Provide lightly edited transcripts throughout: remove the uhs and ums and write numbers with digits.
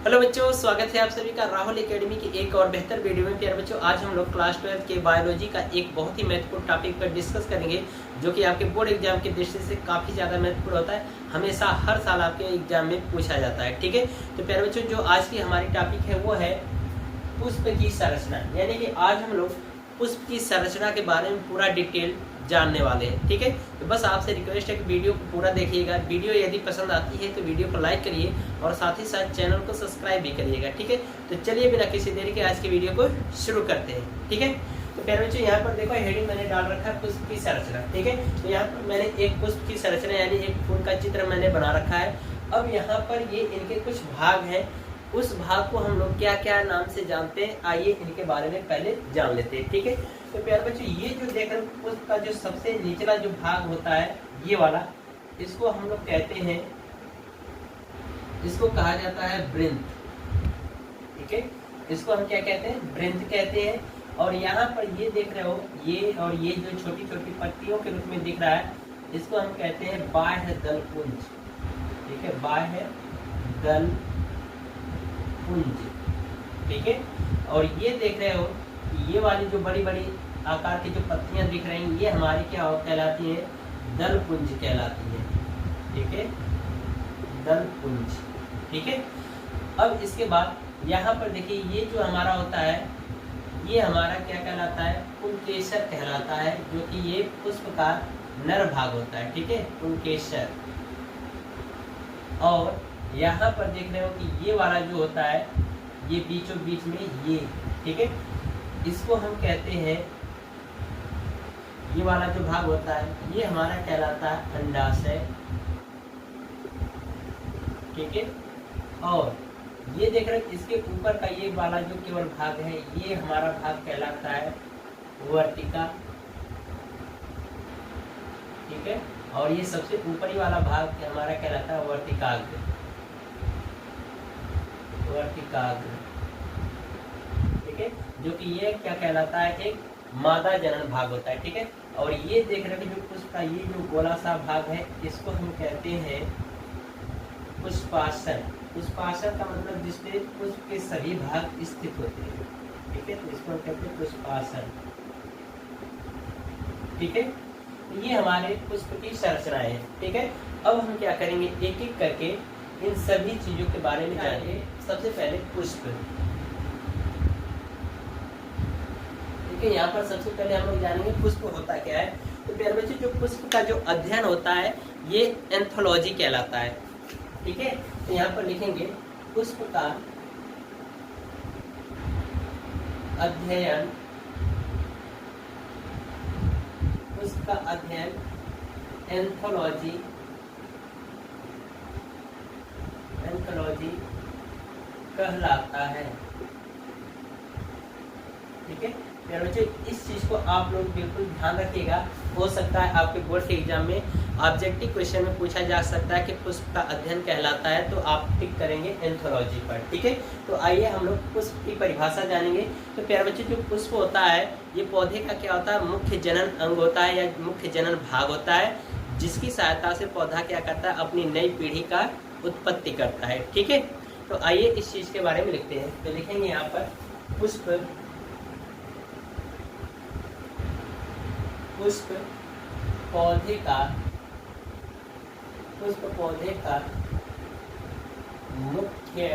Hello बच्चों, स्वागत है आप सभी का राहुल एकेडमी की एक और बेहतर वीडियो में। प्यारे बच्चों, आज हम लोग क्लास 12 के बायोलॉजी का एक बहुत ही महत्वपूर्ण टॉपिक पर डिस्कस करेंगे, जो कि आपके बोर्ड एग्जाम की दृष्टि से काफ़ी ज़्यादा महत्वपूर्ण होता है। हमेशा हर साल आपके एग्जाम में पूछा जाता है। ठीक है, तो प्यारे बच्चों, जो आज की हमारी टॉपिक है वो है पुष्प की संरचना। यानी कि आज हम लोग पुष्प की संरचना के बारे में पूरा डिटेल जानने वाले हैं। ठीक है, तो बस आपसे रिक्वेस्ट है कि वीडियो को पूरा देखिएगा। वीडियो यदि पसंद आती है तो वीडियो को लाइक करिए और साथ ही साथ चैनल को सब्सक्राइब भी करिएगा। ठीक है, तो चलिए बिना किसी देरी के आज की वीडियो को शुरू करते हैं। ठीक है, तो प्यारे बच्चों, यहाँ पर देखो हेडिंग मैंने डाल रखा है पुष्प की संरचना। ठीक है, तो यहाँ पर मैंने एक पुष्प की संरचना यानी एक फूल का चित्र मैंने बना रखा है। अब यहाँ पर ये इनके कुछ भाग हैं, उस भाग को हम लोग क्या क्या नाम से जानते हैं, आइए इनके बारे में पहले जान लेते हैं। ठीक है, तो प्यारे बच्चों, ये जो देख रहे हैं पुष्प का जो सबसे निचला जो भाग होता है ये वाला, इसको हम लोग कहते हैं, इसको कहा जाता है वृंत। ठीक है, इसको हम क्या कहते हैं, वृंत कहते हैं। और यहाँ पर ये देख रहे हो, ये और ये जो छोटी छोटी पत्तियों के रूप में दिख रहा है, इसको हम कहते हैं बाह्य दल पुंज। ठीक है, बाह्य दल पुंज। ठीक है, और ये देख रहे हो, ये वाली जो बड़ी बड़ी आकार की जो पत्तियां दिख रही हैं, ये हमारी क्या कहलाती हैं, दल पुंज कहलाती है। ठीक है, दल पुंज। ठीक है, अब इसके बाद यहाँ पर देखिए, ये जो हमारा होता है, ये हमारा क्या कहलाता है, पुंकेसर कहलाता है, जो कि ये पुष्प का नर भाग होता है। ठीक है, पुंकेसर। और यहाँ पर देख रहे हो कि ये वाला जो होता है, ये बीचों बीच में ये, ठीक है, इसको हम कहते हैं, ये वाला जो भाग होता है ये हमारा कहलाता है अंडाशय। ठीक है, और ये देख रहे हैं इसके ऊपर का ये वाला जो केवल भाग है, ये हमारा भाग कहलाता है वर्तिका। ठीक है, और ये सबसे ऊपरी वाला भाग हमारा कहलाता है वर्तिकाग्र। वर्तिकाग्र। ठीक है, जो कि ये क्या कहलाता है, एक मादा जनन भाग होता है। ठीक है, और ये देख रहे हैं जो पुष्प का ये जो गोला सा भाग है, इसको हम कहते हैं पुष्पासन। पुष्पासन का मतलब जिसपे पुष्प के सभी भाग स्थित होते हैं। ठीक है, तो इसको हम कहते हैं पुष्पासन। ठीक है, ये हमारे पुष्प की संरचनाएं हैं। ठीक है, अब हम क्या करेंगे, एक एक करके इन सभी चीजों के बारे में जानेंगे। सबसे पहले पुष्प। ठीक है, यहाँ पर सबसे पहले हम लोग जानेंगे पुष्प होता क्या है। तो प्यारे बच्चों, जो पुष्प का जो अध्ययन होता है ये एंथोलॉजी कहलाता है। ठीक है, तो यहाँ पर लिखेंगे पुष्प का अध्ययन, पुष्प का अध्ययन एंथोलॉजी, एंथोलॉजी कहलाता है। ठीक है प्यारे बच्चों, इस चीज को आप लोग बिल्कुल ध्यान रखिएगा। हो सकता है आपके बोर्ड के एग्जाम में ऑब्जेक्टिव क्वेश्चन में पूछा जा सकता है कि पुष्प का अध्ययन कहलाता है, तो आप टिक करेंगे एंथोलॉजी पर। ठीक है, तो आइए हम लोग पुष्प की परिभाषा जानेंगे। तो प्यारे बच्चों, जो पुष्प होता है ये पौधे का क्या होता है, मुख्य जनन अंग होता है या मुख्य जनन भाग होता है, जिसकी सहायता से पौधा क्या करता है, अपनी नई पीढ़ी का उत्पत्ति करता है। ठीक है, तो आइए इस चीज के बारे में लिखते हैं। तो लिखेंगे यहाँ पर पुष्प, पुष्प पौधे का, पुष्प पौधे का मुख्य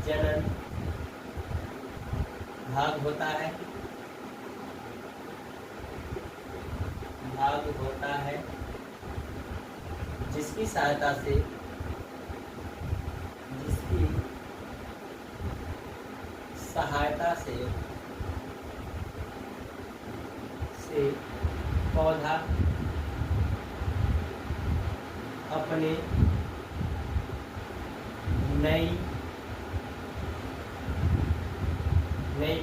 जनन भाग होता है, भाग होता है, जिसकी सहायता से, जिसकी सहायता से पौधा अपने नई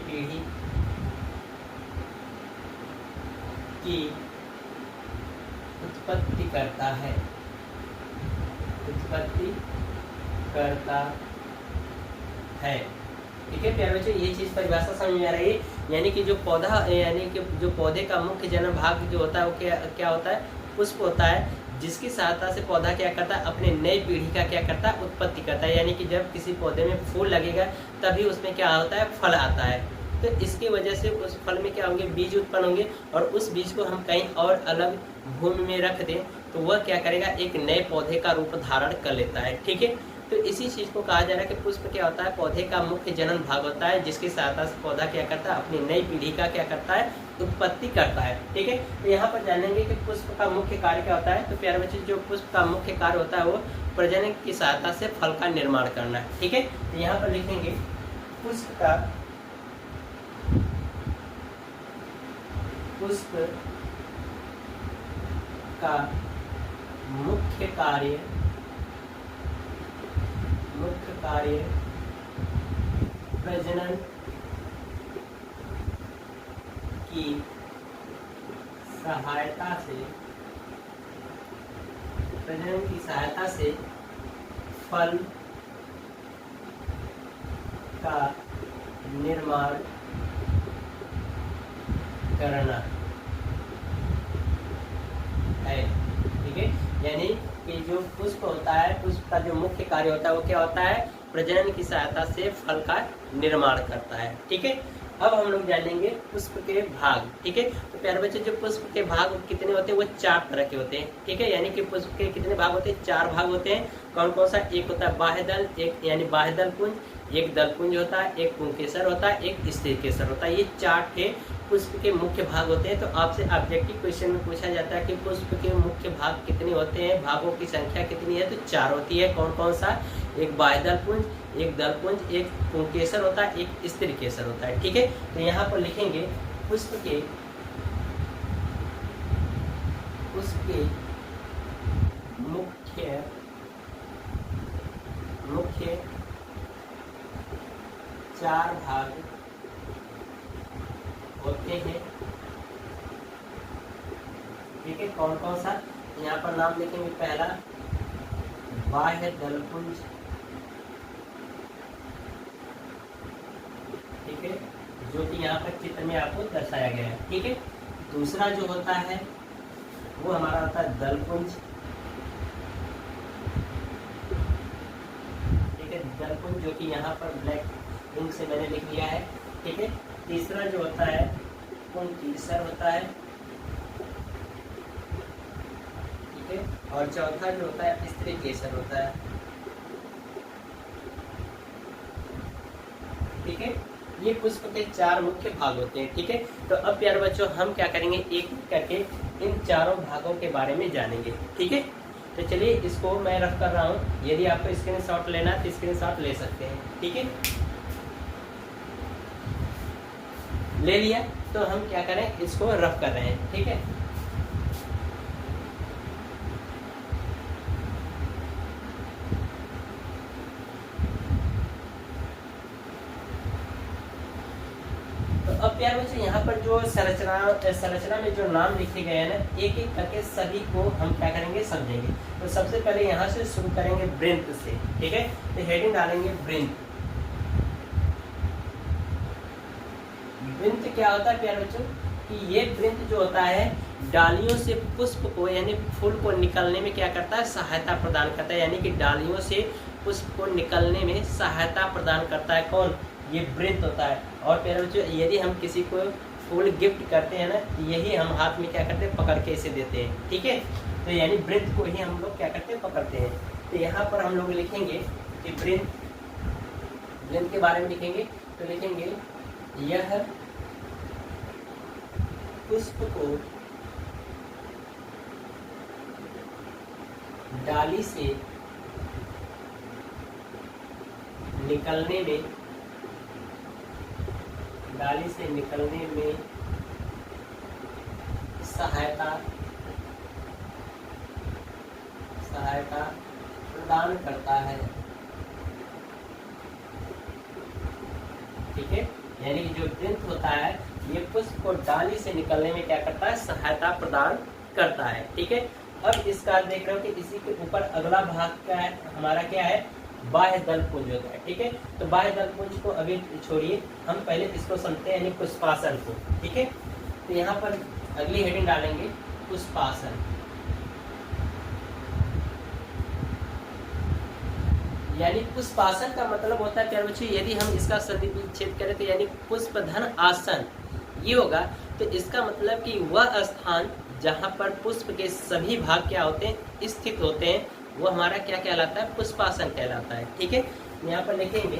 पीढ़ी की उत्पत्ति करता है, उत्पत्ति करता है। ठीक है प्यारे बच्चों, ये चीज परिभाषा समझ में आ रही है। यानी कि जो पौधा, यानी कि जो पौधे का मुख्य जनन भाग जो होता है वो क्या होता है, पुष्प होता है, जिसकी सहायता से पौधा क्या करता है, अपने नई पीढ़ी का क्या करता है, उत्पत्ति करता है। यानी कि जब किसी पौधे में फूल लगेगा तभी उसमें क्या होता है, फल आता है। तो इसकी वजह से उस फल में क्या होंगे, बीज उत्पन्न होंगे, और उस बीज को हम कहीं और अलग भूमि में रख दें तो वह क्या करेगा, एक नए पौधे का रूप धारण कर लेता है। ठीक है, तो इसी चीज़ को कहा जा रहा है कि पुष्प क्या होता है, पौधे का मुख्य जनन भाग होता है, जिसकी सहायता से पौधा क्या करता है, अपनी नई पीढ़ी का क्या करता है, उत्पत्ति करता है। ठीक है, तो यहाँ पर जानेंगे कि पुष्प का मुख्य कार्य क्या होता है। तो प्यारे बच्चे, जो पुष्प का मुख्य कार्य होता है वो प्रजनन की सहायता से फल का निर्माण करना है। ठीक है, तो यहाँ पर लिखेंगे पुष्प का मुख्य कार्य प्रजनन की सहायता से फल का निर्माण करना है। ठीक है, यानी कि जो पुष्प होता है, पुष्प का जो मुख्य कार्य होता है वो क्या होता है, प्रजनन की सहायता से फल का निर्माण करता है। ठीक है, अब हम लोग जानेंगे पुष्प के भाग। ठीक है, तो प्यारे बच्चे, जो पुष्प के भाग कितने होते हैं, वो 4 तरह के होते हैं। ठीक है, यानी कि पुष्प के कितने भाग होते हैं, 4 भाग होते हैं। कौन कौन सा, एक होता है बाह्य दल, एक यानी बाह्य दल पुंज, एक दल पुंज होता है, एक पुंकेसर होता है, एक स्थिर केसर होता है। ये 4 के पुष्प के मुख्य भाग होते हैं। तो आपसे ऑब्जेक्टिव क्वेश्चन में पूछा जाता है कि पुष्प के मुख्य भाग कितने होते हैं, भागों की संख्या कितनी है, तो 4 होती है। कौन कौन सा, एक बाह्य दल पुंज, एक दल पुंज, एक पुंकेसर होता है, एक स्थिर केसर होता है। ठीक है, तो यहाँ पर लिखेंगे पुष्प के मुख्य 4 भाग होते हैं। ठीक है, कौन कौन सा, यहाँ पर नाम लिखेंगे। पहला बाह्य दलपुंज, ठीक है, जो कि यहाँ पर चित्र में आपको दर्शाया गया है। ठीक है, दूसरा जो होता है वो हमारा होता है दलपुंज। ठीक है, दलपुंज जो कि यहाँ पर ब्लैक इंक से मैंने लिख लिया है। ठीक है, तीसरा जो होता है पुंकेसर होता है। ठीक है, और चौथा जो होता है स्त्री केसर होता है। ठीक है, ये पुष्प के 4 मुख्य भाग होते हैं। ठीक है, तो अब प्यारे बच्चों हम क्या करेंगे, एक करके इन चारों भागों के बारे में जानेंगे। ठीक है, तो चलिए इसको मैं रफ कर रहा हूँ। यदि आपको स्क्रीनशॉट लेना है तो स्क्रीनशॉट ले सकते हैं। ठीक है, ले लिया, तो हम क्या करें, इसको रफ कर रहे हैं। ठीक है, अब प्यारे बच्चों यहाँ पर जो संरचना में जो नाम लिखे गए हैं ना, एक एक करके सभी को हम क्या करेंगे, समझेंगे। तो सबसे पहले यहाँ से शुरू करेंगे वृंत से। ठीक है, तो हेडिंग डालेंगे वृंत। वृंत क्या होता है प्यारे बच्चों, कि ये वृंत जो होता है डालियों से पुष्प को यानी फूल को निकलने में क्या करता है, सहायता प्रदान करता है। यानी कि डालियों से पुष्प को निकलने में सहायता प्रदान करता है। कौन, ये वृंत होता है। और प्यारे बच्चों, यदि हम किसी को फूल गिफ्ट करते हैं ना, यही हम हाथ में क्या करते हैं, पकड़ के इसे देते हैं। ठीक है, तो यानी वृंत को ही हम लोग क्या करते हैं, पकड़ते हैं। तो यहाँ पर हम लोग लिखेंगे कि वृंत के बारे में लिखेंगे। तो लिखेंगे यह पुष्प को डाली से निकलने में सहायता प्रदान करता है। ठीक है, यानी कि जो वृंत होता है ये पुष्प को डाली से निकलने में क्या करता है, सहायता प्रदान करता है। ठीक है, अब इसका देख रहे हो कि इसी के ऊपर अगला भाग क्या है, हमारा क्या है, बाह्य दल पुंज होता है। ठीक है, तो बाह्य दल पुंज को अभी छोड़िए, हम पहले इसको समझते हैं, यानी पुष्पासन को। ठीक है, तो यहाँ पर अगली हेडिंग डालेंगे पुष्पासन। यानी पुष्पासन का मतलब होता है प्यारे बच्चों, यदि हम इसका संधि विच्छेद करें तो यानी पुष्पधन आसन ये होगा। तो इसका मतलब कि वह स्थान जहाँ पर पुष्प के सभी भाग क्या होते हैं, स्थित होते हैं, वो हमारा क्या कहलाता है, पुष्पासन कहलाता है। ठीक है, यहाँ पर लिखेंगे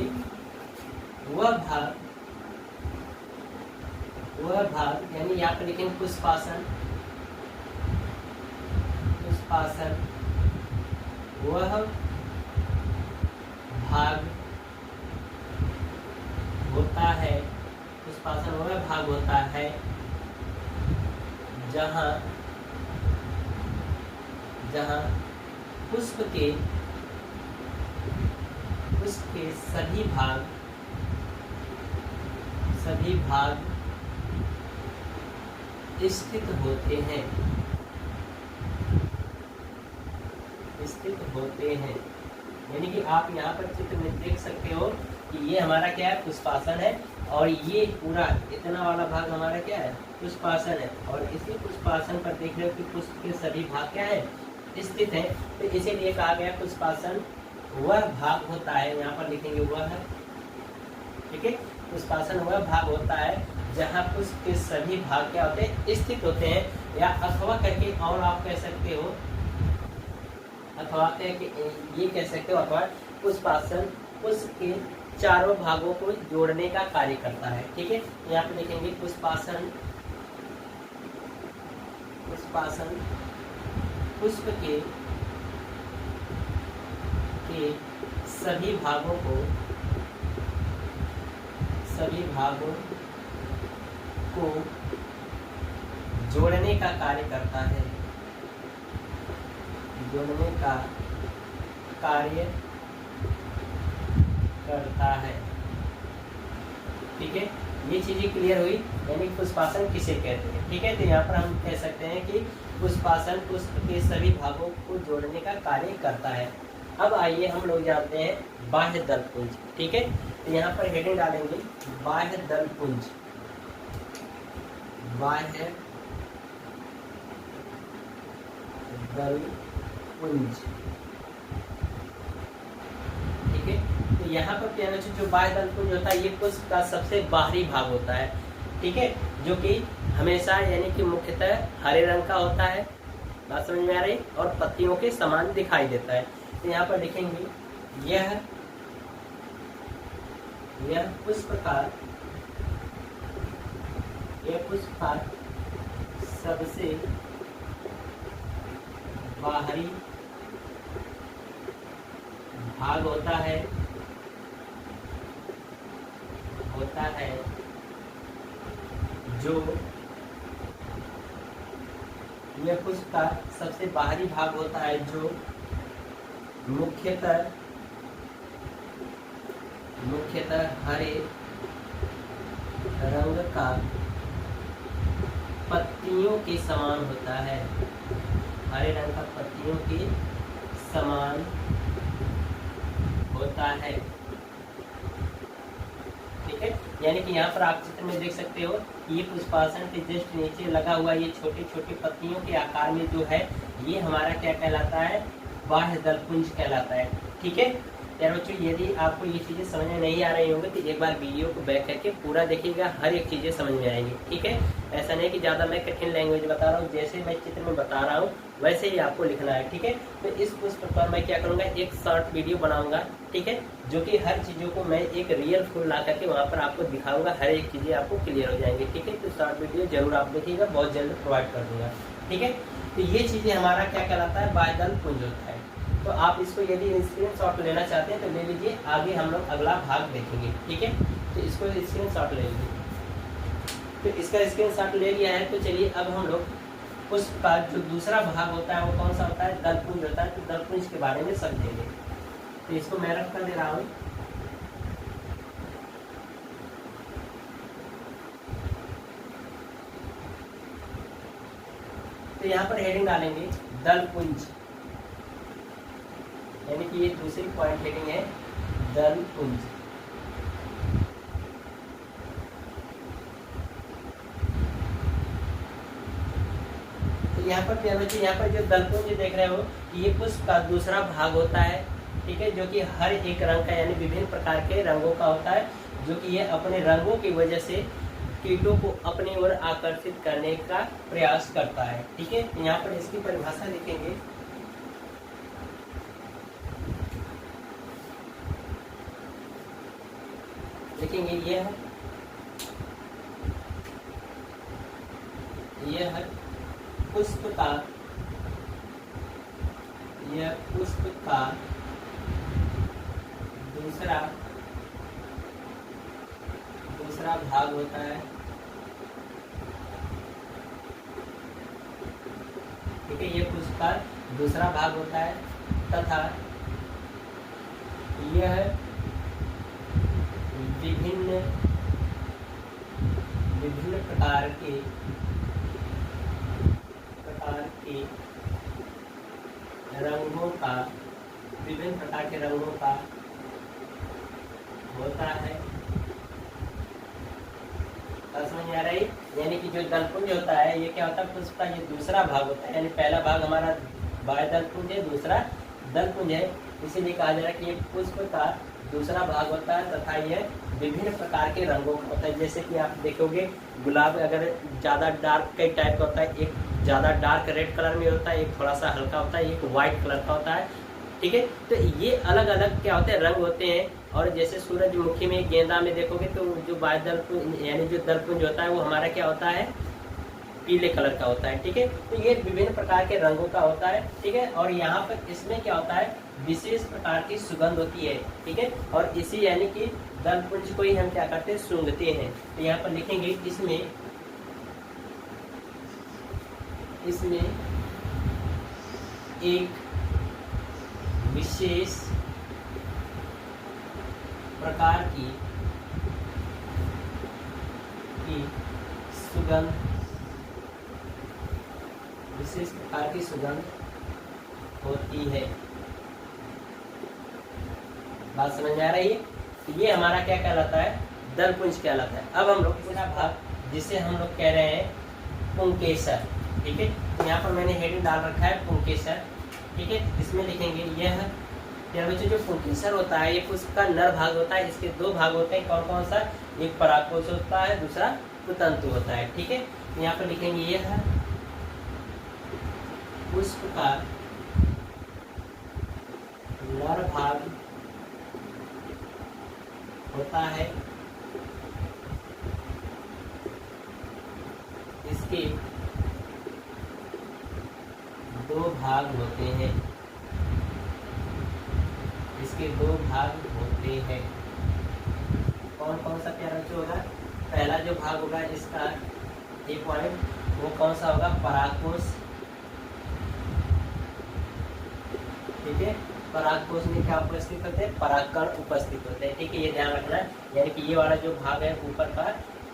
वह भाग यानी यहाँ पर लिखेंगे पुष्पासन, वह भाग होता है, पुष्पासन वह भाग होता है जहाँ पुष्प के सभी भाग स्थित होते हैं। यानी कि आप यहाँ पर चित्र में देख सकते हो कि ये हमारा क्या है, पुष्पासन है, और ये पूरा इतना वाला भाग हमारा क्या है, पुष्पासन है। और इसी पुष्पासन पर देख रहे हो कि पुष्प के सभी भाग क्या है, स्थित है। तो इसीलिए कहा गया पुष्पासन वह भाग होता है, यहाँ पर लिखेंगे वह है। ठीक है, पुष्पासन वह भाग होता है जहाँ पुष्प के सभी भाग क्या होते हैं, स्थित होते हैं। या अथवा करके और आप कह सकते हो, अथवा ये कह सकते हो, अथवा पुष्पासन पुष्प के चारों भागों को जोड़ने का कार्य करता है। ठीक है, यहाँ पे लिखेंगे पुष्पासन पुष्प के सभी भागों को जोड़ने का कार्य करता है, ठीक है, ये चीजें क्लियर हुई। यानी पुष्पासन किसे कहते हैं। ठीक है, तो यहाँ पर हम कह सकते हैं कि पुष्पासन पुष्प के सभी भागों को जोड़ने का कार्य करता है। अब आइए हम लोग जानते हैं बाह्य दलपुंज। ठीक है, तो यहाँ पर हेडिंग डालेंगे बाह्य दलपुंज। बाह्य दलपुंज, ठीक है। तो यहाँ पर क्या है, जो बाह्य दलपुंज होता है ये पुष्प का सबसे बाहरी भाग होता है। ठीक है, जो कि हमेशा यानी कि मुख्यतः हरे रंग का होता है, बात समझ में आ रही, और पत्तियों के समान दिखाई देता है। तो यहाँ पर लिखेंगे यह पुष्प का सबसे बाहरी भाग होता है जो यह पुष्प का सबसे बाहरी भाग होता है जो मुख्यतः हरे रंग का पत्तियों के समान होता है, हरे रंग का पत्तियों के समान होता है। ठीक है, यानी कि यहाँ पर आप चित्र में देख सकते हो ये पुष्पासन के जस्ट नीचे लगा हुआ ये छोटी छोटी पत्तियों के आकार में जो है ये हमारा क्या कहलाता है, बाह्य दलपुंज कहलाता है। ठीक है यार बच्चों, यदि आपको ये चीज़ें समझ में नहीं आ रही होंगी तो एक बार वीडियो को बैक करके पूरा देखिएगा, हर एक चीज़ें समझ में आएंगी। ठीक है, ऐसा नहीं कि ज़्यादा मैं कठिन लैंग्वेज बता रहा हूँ, जैसे मैं चित्र में बता रहा हूँ वैसे ही आपको लिखना है। ठीक है, तो इस पुष्प पर मैं क्या करूँगा, एक शॉर्ट वीडियो बनाऊँगा। ठीक है, जो कि हर चीज़ों को मैं एक रियल फुल ला करके वहाँ पर आपको दिखाऊँगा, हर एक चीज़ें आपको क्लियर हो जाएंगी। ठीक है, तो शॉर्ट वीडियो जरूर आप देखिएगा, बहुत जल्द प्रोवाइड कर दूँगा। ठीक है, तो ये चीज़ें हमारा क्या कहलाता है, बाह्य दलपुंज होता है। तो आप इसको यदि स्क्रीनशॉट लेना चाहते हैं तो ले लीजिए, आगे हम लोग अगला भाग देखेंगे। ठीक है, तो इसको स्क्रीनशॉट ले लीजिए। तो इसका स्क्रीनशॉट ले लिया है, तो चलिए अब हम लोग पुष्प का जो दूसरा भाग होता है वो कौन सा होता है, दलपुंज होता है। तो दलपुंज के बारे में समझेंगे। तो इसको मैं रख कर दे रहा हूँ। तो यहाँ पर हेडिंग डालेंगे दलपुंज, यानी कि ये दूसरी पॉइंट हेडिंग है दलपुंज। तो यहाँ पर क्या बच्चे, यहाँ पर जो दलपुंज देख रहे हो ये पुष्प का दूसरा भाग होता है। ठीक है, जो कि हर एक रंग का यानी विभिन्न प्रकार के रंगों का होता है, जो कि ये अपने रंगों की वजह से कीटों को अपनी ओर आकर्षित करने का प्रयास करता है। ठीक है, यहाँ पर इसकी परिभाषा लिखेंगे। ये है पुष्प का, यह पुष्प का दूसरा भाग होता है। ठीक है, ये पुष्प का दूसरा भाग होता है तथा यह विभिन्न प्रकार के रंगों का, विभिन्न प्रकार के रंगों का होता है। समझ में आ रहा है? यानी कि जो दलपुंज होता है ये क्या होता है, पुष्प का ये दूसरा भाग होता है। यानी पहला भाग हमारा बाह्य दलपुंज है, दूसरा दलपुंज है, इसीलिए कहा जा रहा है कि ये पुष्प का दूसरा भाग होता है तथा यह विभिन्न प्रकार के रंगों का होता है। जैसे कि आप देखोगे गुलाब अगर ज़्यादा डार्क कई टाइप का होता है, एक ज़्यादा डार्क रेड कलर में होता है, एक थोड़ा सा हल्का होता है, एक वाइट कलर का होता है। ठीक है, तो ये अलग अलग क्या होते हैं, रंग होते हैं। और जैसे सूरजमुखी में, गेंदा में देखोगे तो जो बाह्य दलपुंज यानी जो दलपुंज होता है वो हमारा क्या होता है, पीले कलर का होता है। ठीक है, तो ये विभिन्न प्रकार के रंगों का होता है। ठीक है, और यहाँ पर इसमें क्या होता है, विशेष प्रकार की सुगंध होती है। ठीक है, और इसी यानी कि दलपुंज को ही हम क्या करते हैं, सूंघते हैं। तो यहाँ पर लिखेंगे इसमें एक विशेष प्रकार की सुगंध, विशेष प्रकार की सुगंध होती है। बात समझ में आ रही है? ये हमारा क्या कहलाता है, दलपुंज कहलाता है। अब हम लोग पूरा भाग जिसे हम लोग कह रहे हैं पुंकेसर। ठीक है, यहाँ पर मैंने हेडिंग डाल रखा है पुंकेसर। ठीक है, इसमें लिखेंगे यह बच्चों जो पुंकेसर होता है ये पुष्प का नर भाग होता है। इसके दो भाग होते हैं, कौन कौन सा, एक परागकोश होता है, दूसरा कुतंतु होता है। ठीक है, यहाँ पर लिखेंगे यह पुष्प का नर भाग होता है। इसके दो भाग होते हैं, कौन कौन सा प्यारा बच्चों होगा, पहला जो भाग होगा इसका एक पॉइंट, वो कौन सा होगा, परागकोश। ठीक है, परागकोश में क्या उपस्थित होते हैं, परागकण उपस्थित होते हैं। ठीक है, ये ध्यान रखना। यानी कि ये वाला जो भाग है ऊपर का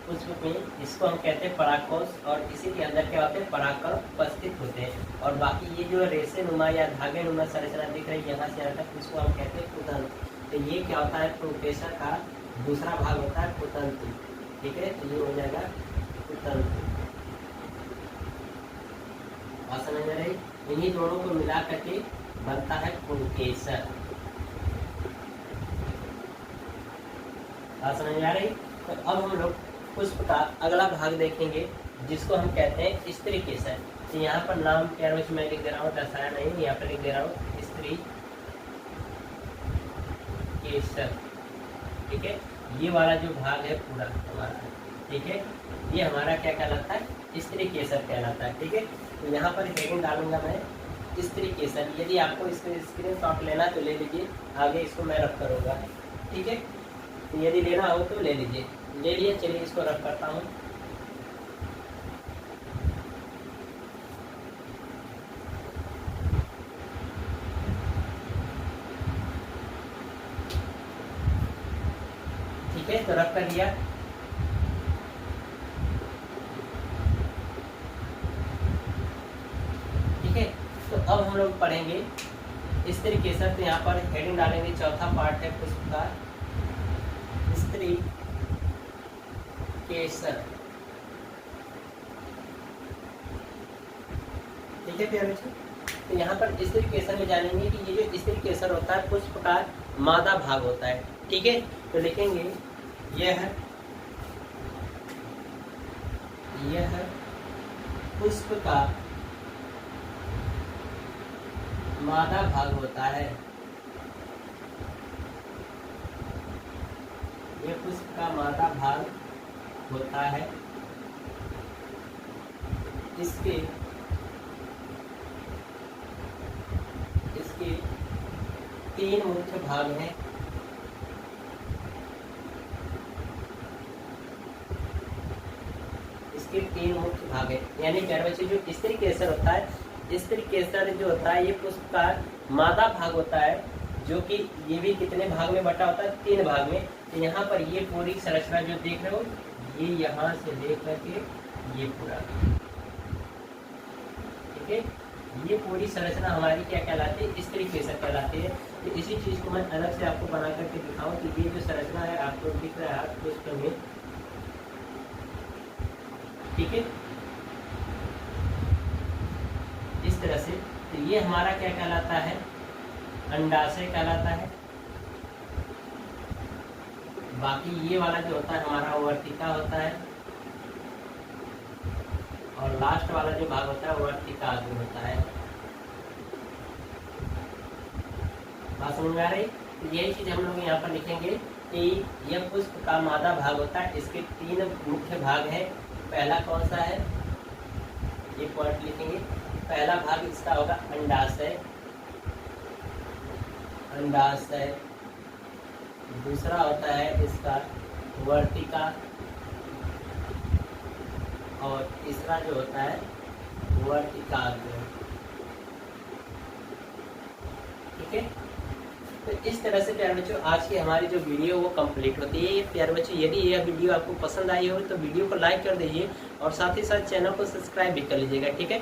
पुष्प में, इसको हम कहते हैं परागकोश, और इसी के अंदर क्या होते हैं, परागकण उपस्थित होते हैं। और बाकी ये जो रेशे नुमा या धागे नुमा संरचना दिख रही है यहाँ से यहाँ तक, इसको हम कहते हैं कुतंतु। तो ये क्या होता है, पुंकेसर का दूसरा भाग होता है कुतंतु। ठीक है, तो ये हो जाएगा कुतंतु। और समझ में रही, इन्हीं दोनों को मिला करके बनता है पुंकेसर। समझ में आ रही? तो अब हम लोग पुष्प का अगला भाग देखेंगे जिसको हम कहते हैं स्त्री केसर। तो यहाँ पर नाम क्या मैं लिख दे रहा हूँ, दर्शाया नहीं, यहाँ पर लिख दे रहा हूँ स्त्री केसर। ठीक है, ये वाला जो भाग है पूरा हमारा, ठीक है, ये हमारा क्या कहलाता है, स्त्री केसर कहलाता है। ठीक है, तो यहाँ पर हेडिंग डालूंगा मैं स्त्री केसर। यदि आपको इसको स्क्रीनशॉट लेना तो ले लीजिए, आगे इसको मैं रख करूँगा। ठीक है, तो यदि लेना हो तो ले लीजिए, ले लिए। चलिए इसको रख करता हूँ। ठीक है, तो रख कर लिया। ठीक है, तो अब हम लोग पढ़ेंगे स्त्री केसर। तो यहाँ पर हेडिंग डालेंगे, चौथा पार्ट है पुष्प का स्त्री केसर। ठीक है प्यारे बच्चों, तो यहाँ पर स्त्री केसर में जानेंगे कि ये जो स्त्री केसर होता है पुष्प का मादा भाग होता है। ठीक है, तो लिखेंगे यह पुष्प का मादा भाग होता है। यह पुष्प का मादा भाग होता है। इसके 3 मुख्य भाग हैं। इसके 3 मुख्य भाग हैं, यानी प्यारे बच्चे जो स्त्री केसर होता है, स्त्री केसर जो होता है ये पुष्प का मादा भाग होता है, जो कि ये भी कितने भाग में बटा होता है, 3 भाग में। तो यहाँ पर ये पूरी संरचना जो देख रहे हो, ये यहाँ से लेकर के ये पूरा, ठीक है, ये पूरी संरचना हमारी क्या कहलाती है, स्त्री केसर कहलाती है। तो इसी चीज को मैं अलग से आपको बना करके दिखाऊं कि ये जो संरचना है आपको दिख रहा है पुष्प में, ठीक है, इस तरह से। तो ये हमारा क्या कहलाता है, अंडाशय कहलाता है। बाकी ये वाला जो होता है हमारा वर्तिका होता है, और लास्ट वाला जो भाग होता है वर्तिकाग्र होता है। बात समझ में आ रही? तो यही चीज हम लोग यहाँ पर लिखेंगे कि यह पुष्प का मादा भाग होता है। इसके 3 मुख्य भाग हैं। पहला कौन सा है, ये पॉइंट लिखेंगे। पहला भाग इसका होगा अंडाशय, अंडाशय। दूसरा होता है इसका वर्तिका, और तीसरा जो होता है वर्तिकाग्र। ठीक है, तो इस तरह से प्यारे बच्चों आज की हमारी जो वीडियो वो कंप्लीट होती है। प्यारे बच्चों यदि यह वीडियो आपको पसंद आई हो तो वीडियो को लाइक कर दीजिए, और साथ ही साथ चैनल को सब्सक्राइब भी कर लीजिएगा। ठीक है।